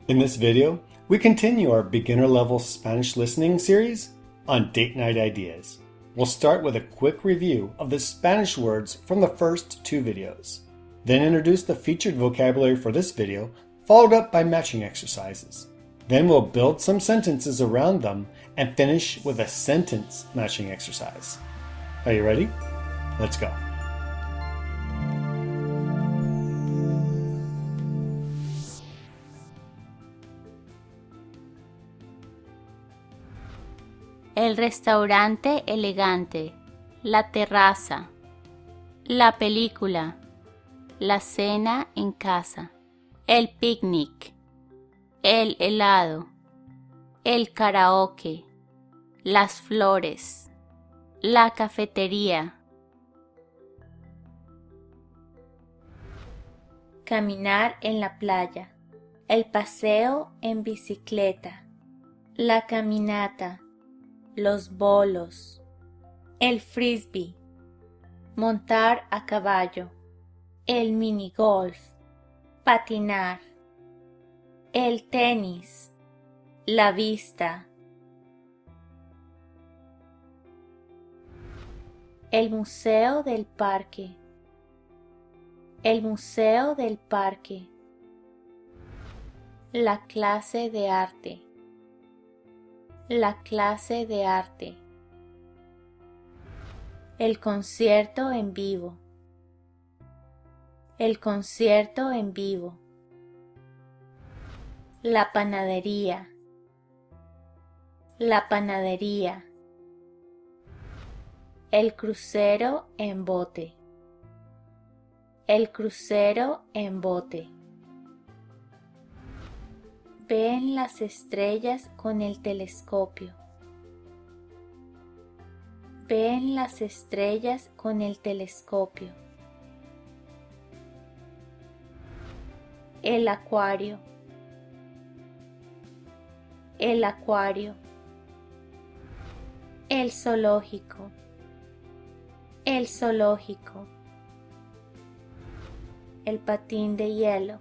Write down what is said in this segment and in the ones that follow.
In this video, we continue our beginner level Spanish listening series on date night ideas. We'll start with a quick review of the Spanish words from the first two videos, then introduce the featured vocabulary for this video, followed up by matching exercises. Then we'll build some sentences around them and finish with a sentence matching exercise. Are you ready? Let's go. El restaurante elegante, la terraza, la película, la cena en casa, el picnic, el helado, el karaoke, las flores, la cafetería. Caminar en la playa, el paseo en bicicleta, la caminata, los bolos, el frisbee, montar a caballo, el minigolf, patinar, el tenis, la vista, el museo del parque, el museo del parque, la clase de arte, la clase de arte, el concierto en vivo, el concierto en vivo, la panadería, la panadería, el crucero en bote, el crucero en bote. Ven las estrellas con el telescopio. Ven las estrellas con el telescopio. El acuario. El acuario. El zoológico. El zoológico. El patín de hielo.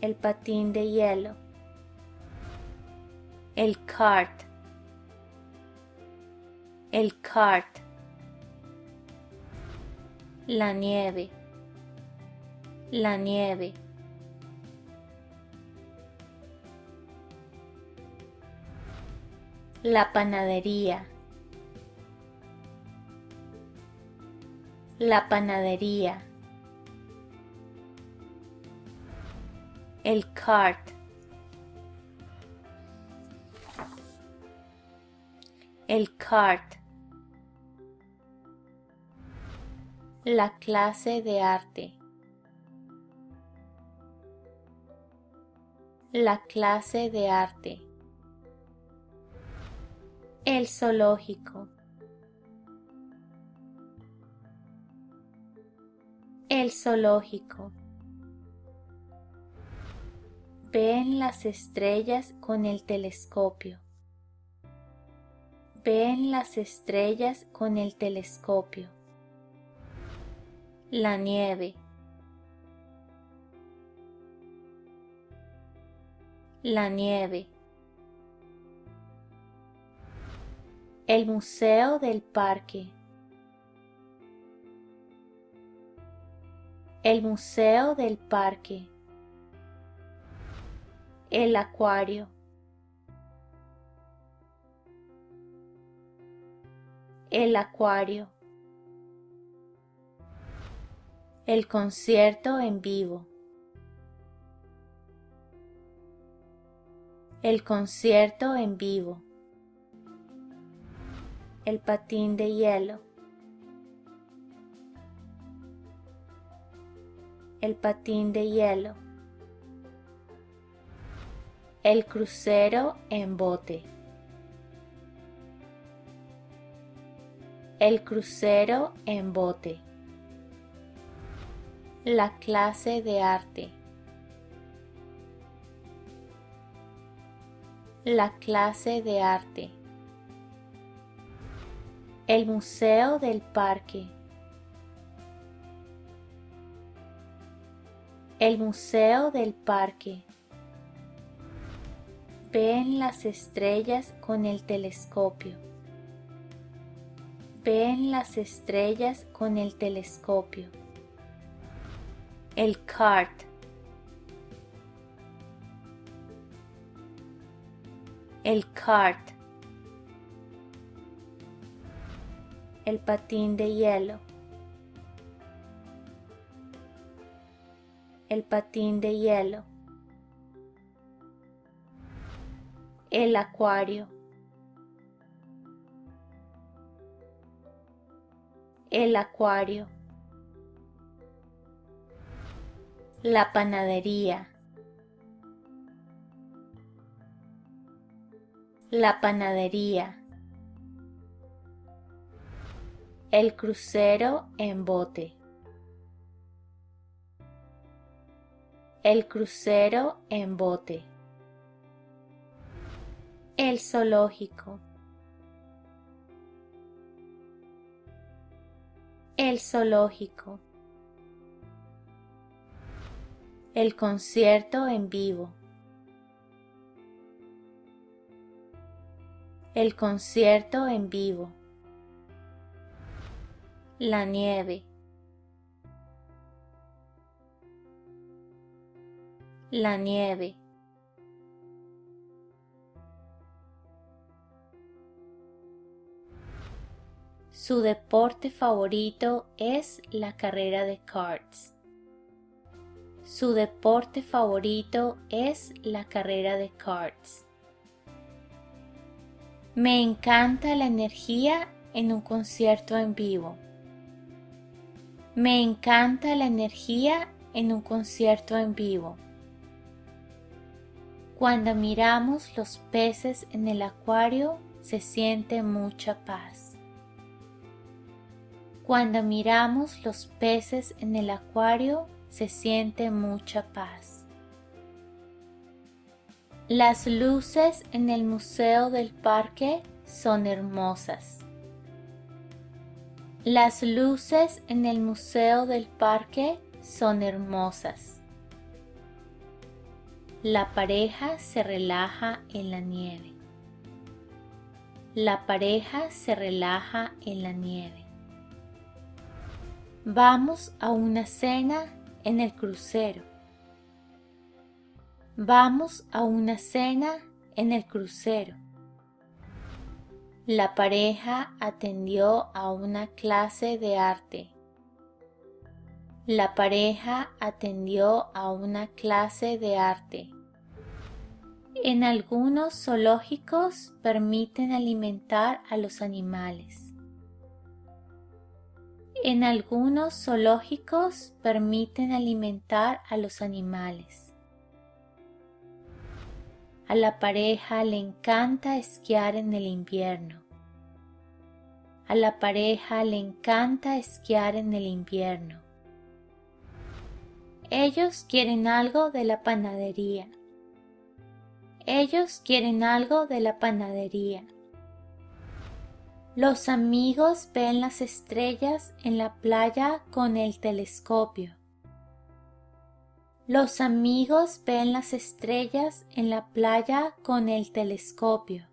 El patín de hielo, el kart, la nieve, la nieve, la panadería, la panadería, el kart, el kart, la clase de arte, la clase de arte, el zoológico, el zoológico. Ven las estrellas con el telescopio. Ven las estrellas con el telescopio. La nieve. La nieve. El museo del parque. El museo del parque. El acuario, el acuario, el concierto en vivo, el concierto en vivo, el patín de hielo, el patín de hielo, el crucero en bote, el crucero en bote, la clase de arte, la clase de arte, el museo del parque, el museo del parque, Ven las estrellas con el telescopio. Ven las estrellas con el telescopio. El kart. El kart. El patín de hielo. El patín de hielo. El acuario. El acuario. La panadería. La panadería. El crucero en bote. El crucero en bote. El zoológico. El zoológico. El concierto en vivo. El concierto en vivo. La nieve. La nieve. Su deporte favorito es la carrera de karts. Su deporte favorito es la carrera de karts. Me encanta la energía en un concierto en vivo. Me encanta la energía en un concierto en vivo. Cuando miramos los peces en el acuario, se siente mucha paz. Cuando miramos los peces en el acuario, se siente mucha paz. Las luces en el museo del parque son hermosas. Las luces en el museo del parque son hermosas. La pareja se relaja en la nieve. La pareja se relaja en la nieve. Vamos a una cena en el crucero. Vamos a una cena en el crucero. La pareja atendió a una clase de arte. La pareja atendió a una clase de arte. En algunos zoológicos permiten alimentar a los animales. En algunos zoológicos permiten alimentar a los animales. A la pareja le encanta esquiar en el invierno. A la pareja le encanta esquiar en el invierno. Ellos quieren algo de la panadería. Ellos quieren algo de la panadería. Los amigos ven las estrellas en la playa con el telescopio. Los amigos ven las estrellas en la playa con el telescopio.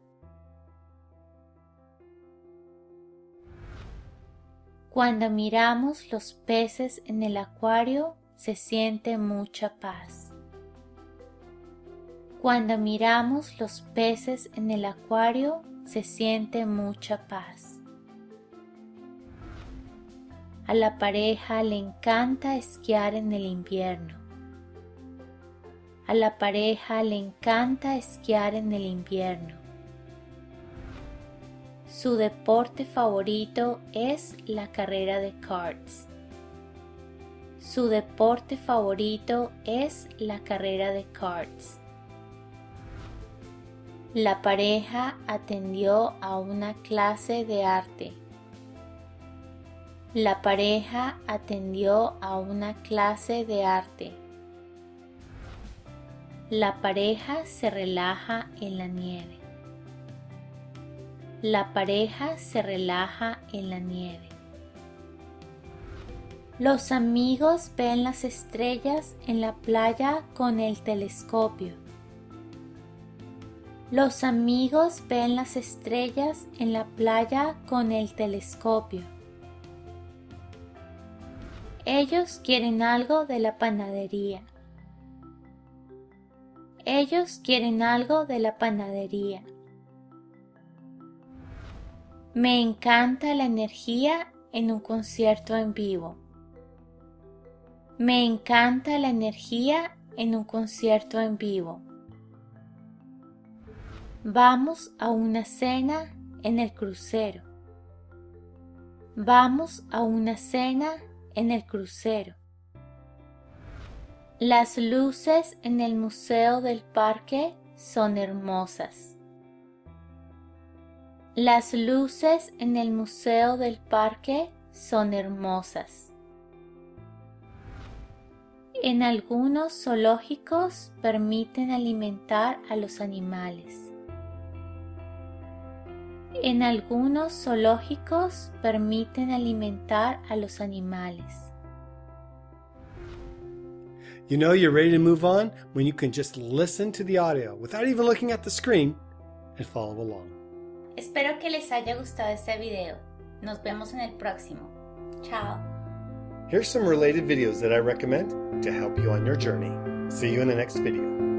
Cuando miramos los peces en el acuario, se siente mucha paz. Cuando miramos los peces en el acuario, se siente mucha paz. A la pareja le encanta esquiar en el invierno. A la pareja le encanta esquiar en el invierno. Su deporte favorito es la carrera de karts. Su deporte favorito es la carrera de karts. La pareja atendió a una clase de arte. La pareja atendió a una clase de arte. La pareja se relaja en la nieve. La pareja se relaja en la nieve. Los amigos ven las estrellas en la playa con el telescopio. Los amigos ven las estrellas en la playa con el telescopio. Ellos quieren algo de la panadería. Ellos quieren algo de la panadería. Me encanta la energía en un concierto en vivo. Me encanta la energía en un concierto en vivo. Vamos a una cena en el crucero. Vamos a una cena en el crucero. Las luces en el Museo del Parque son hermosas. Las luces en el Museo del Parque son hermosas. En algunos zoológicos permiten alimentar a los animales. En algunos zoológicos permiten alimentar a los animales. You know you're ready to move on when you can just listen to the audio without even looking at the screen and follow along. Espero que les haya gustado este video. Nos vemos en el próximo. Chao. Here's some related videos that I recommend to help you on your journey. See you in the next video.